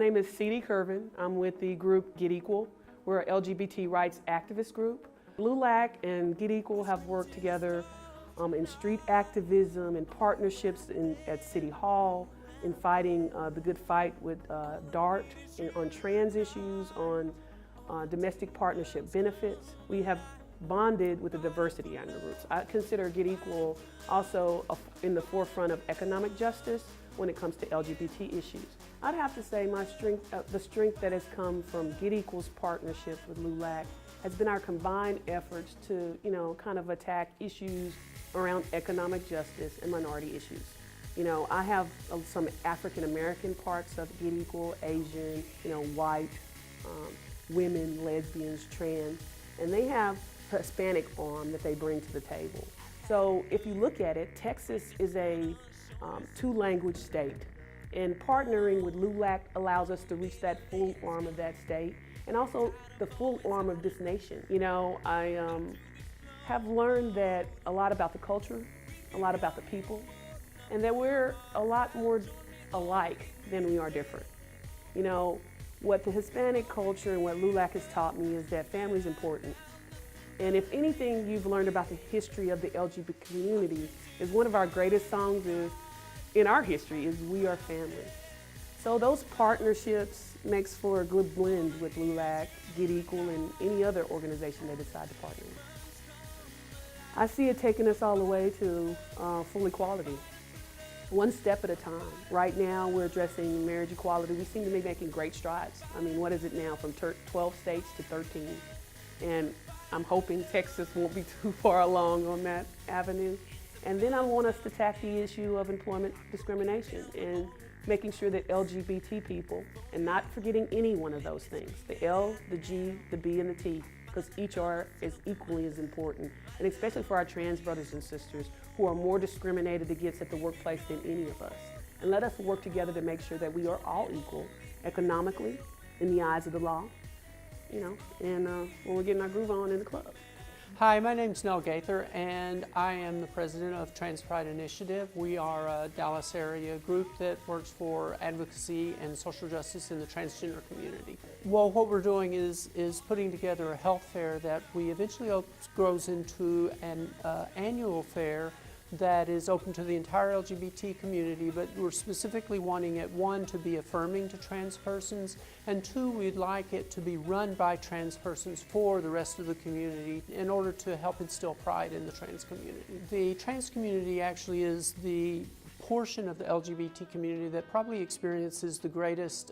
name is Kirven. I'm with the group GetEQUAL. We're an LGBT rights activist group. LULAC and GetEQUAL have worked together in street activism and partnerships at City Hall, in fighting the good fight with DART, on trans issues, on domestic partnership benefits. We have bonded with the diversity on the groups. I consider GetEQUAL also in the forefront of economic justice when it comes to LGBT issues. I'd have to say my strength, the strength that has come from GetEQUAL's partnership with LULAC has been our combined efforts to, kind of attack issues around economic justice and minority issues. I have some African American parts of GetEQUAL, Asian, white, women, lesbians, trans, and they have a Hispanic arm that they bring to the table. So if you look at it, Texas is a two-language state, and partnering with LULAC allows us to reach that full arm of that state and also the full arm of this nation. I have learned that a lot about the culture, a lot about the people, and that we're a lot more alike than we are different. What the Hispanic culture and what LULAC has taught me is that family is important. And if anything you've learned about the history of the LGBT community is one of our greatest songs in our history is We Are Family. So those partnerships makes for a good blend with LULAC, GetEQUAL, and any other organization they decide to partner with. I see it taking us all the way to full equality, one step at a time. Right now we're addressing marriage equality. We seem to be making great strides. What is it now, from 12 states to 13? And I'm hoping Texas won't be too far along on that avenue. And then I want us to tackle the issue of employment discrimination and making sure that LGBT people, and not forgetting any one of those things, the L, the G, the B, and the T, because each are is equally as important, and especially for our trans brothers and sisters who are more discriminated against at the workplace than any of us. And let us work together to make sure that we are all equal economically in the eyes of the law, and when we're getting our groove on in the club. Hi, my name's Nell Gaither, and I am the president of Trans Pride Initiative. We are a Dallas area group that works for advocacy and social justice in the transgender community. Well, what we're doing is putting together a health fair that we eventually hope grows into an annual fair that is open to the entire LGBT community, but we're specifically wanting it, one, to be affirming to trans persons, and two, we'd like it to be run by trans persons for the rest of the community in order to help instill pride in the trans community. The trans community actually is the portion of the LGBT community that probably experiences the greatest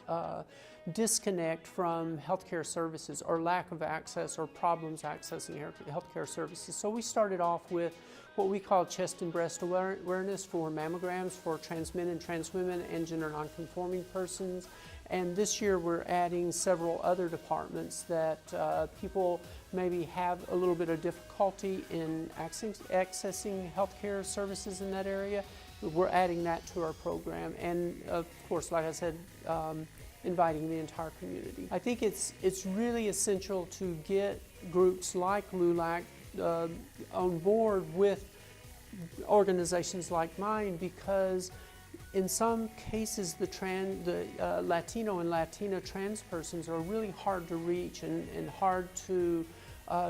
disconnect from healthcare services, or lack of access, or problems accessing healthcare services. So we started off with what we call chest and breast awareness for mammograms for trans men and trans women and gender nonconforming persons. And this year we're adding several other departments that people maybe have a little bit of difficulty in accessing healthcare services in that area. We're adding that to our program, and of course, like I said, inviting the entire community. I think it's really essential to get groups like LULAC on board with organizations like mine, because in some cases the Latino and Latina trans persons are really hard to reach and hard to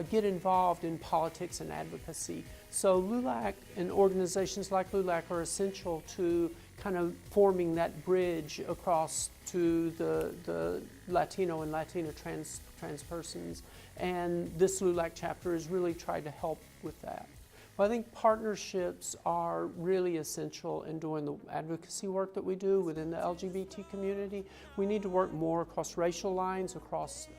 get involved in politics and advocacy. So LULAC and organizations like LULAC are essential to kind of forming that bridge across to the Latino and Latina trans persons. And this LULAC chapter has really tried to help with that. Well, I think partnerships are really essential in doing the advocacy work that we do within the LGBT community. We need to work more across racial lines, across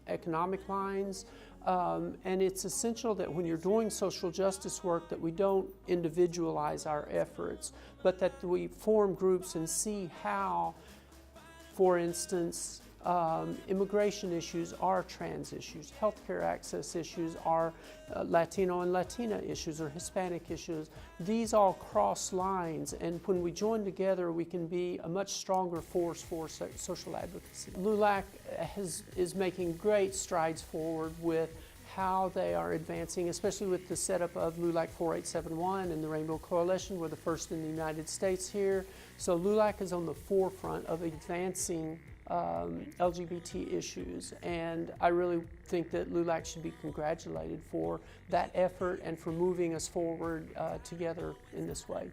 economic lines, and it's essential that when you're doing social justice work that we don't individualize our efforts, but that we form groups and see how, for instance, immigration issues are trans issues, healthcare access issues are Latino and Latina issues, or Hispanic issues. These all cross lines, and when we join together we can be a much stronger force for social advocacy. LULAC is making great strides forward with how they are advancing, especially with the setup of LULAC 4871 and the Rainbow Coalition. We're the first in the United States here. So LULAC is on the forefront of advancing LGBT issues. And I really think that LULAC should be congratulated for that effort and for moving us forward together in this way.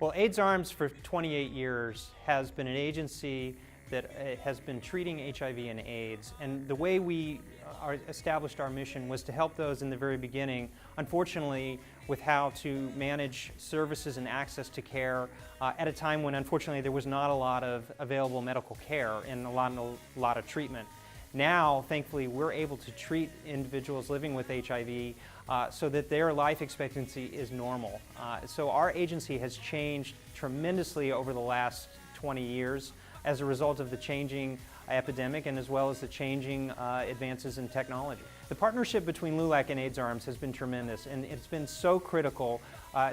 Well, AIDS Arms for 28 years has been an agency that has been treating HIV and AIDS, and the way we established our mission was to help those in the very beginning, unfortunately, with how to manage services and access to care at a time when unfortunately there was not a lot of available medical care and a lot of treatment. Now, thankfully, we're able to treat individuals living with HIV so that their life expectancy is normal. So our agency has changed tremendously over the last 20 years as a result of the changing epidemic and as well as the changing advances in technology. The partnership between LULAC and AIDS Arms has been tremendous, and it's been so critical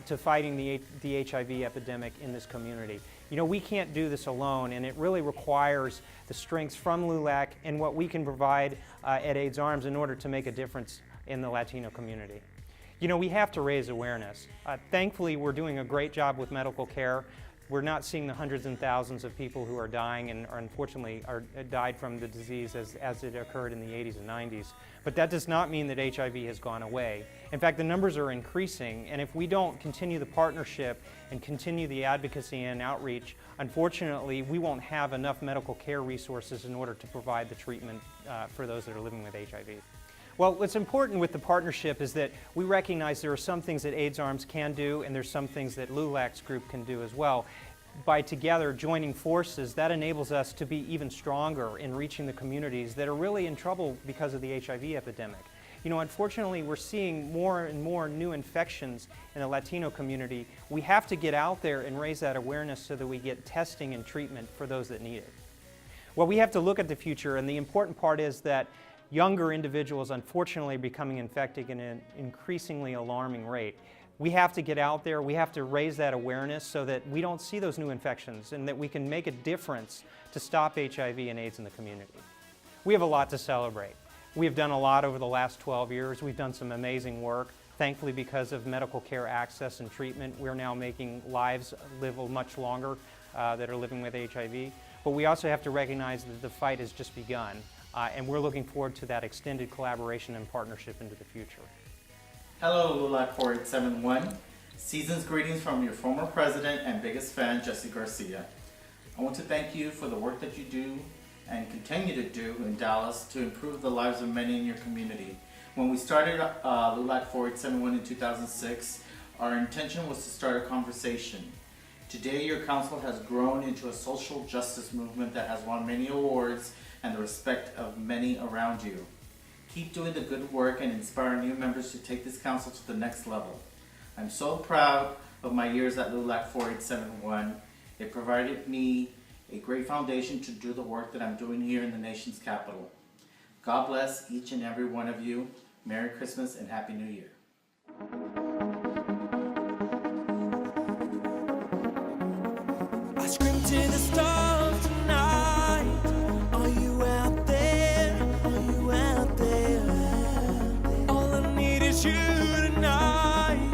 to fighting the HIV epidemic in this community. You know, we can't do this alone, and it really requires the strengths from LULAC and what we can provide at AIDS Arms in order to make a difference in the Latino community. You know, we have to raise awareness. Thankfully, we're doing a great job with medical care. We're not seeing the hundreds and thousands of people who are dying and unfortunately died from the disease as it occurred in the 80s and 90s. But that does not mean that HIV has gone away. In fact, the numbers are increasing, and if we don't continue the partnership and continue the advocacy and outreach, unfortunately, we won't have enough medical care resources in order to provide the treatment for those that are living with HIV. Well, what's important with the partnership is that we recognize there are some things that AIDS Arms can do, and there's some things that LULAC's group can do as well. By together joining forces, that enables us to be even stronger in reaching the communities that are really in trouble because of the HIV epidemic. You know, unfortunately, we're seeing more and more new infections in the Latino community. We have to get out there and raise that awareness so that we get testing and treatment for those that need it. Well, we have to look at the future, and the important part is that younger individuals, unfortunately, are becoming infected at an increasingly alarming rate. We have to get out there, we have to raise that awareness so that we don't see those new infections and that we can make a difference to stop HIV and AIDS in the community. We have a lot to celebrate. We have done a lot over the last 12 years. We've done some amazing work. Thankfully, because of medical care access and treatment, we're now making lives live much longer that are living with HIV. But we also have to recognize that the fight has just begun. And we're looking forward to that extended collaboration and partnership into the future. Hello, LULAC 4871. Season's greetings from your former president and biggest fan, Jesse Garcia. I want to thank you for the work that you do and continue to do in Dallas to improve the lives of many in your community. When we started LULAC 4871 in 2006, our intention was to start a conversation. Today, your council has grown into a social justice movement that has won many awards and the respect of many around you. Keep doing the good work and inspire new members to take this council to the next level. I'm so proud of my years at LULAC 4871. It provided me a great foundation to do the work that I'm doing here in the nation's capital. God bless each and every one of you. Merry Christmas and Happy New Year. I scream to the stars tonight. Are you out there? Are you out there? All I need is you tonight.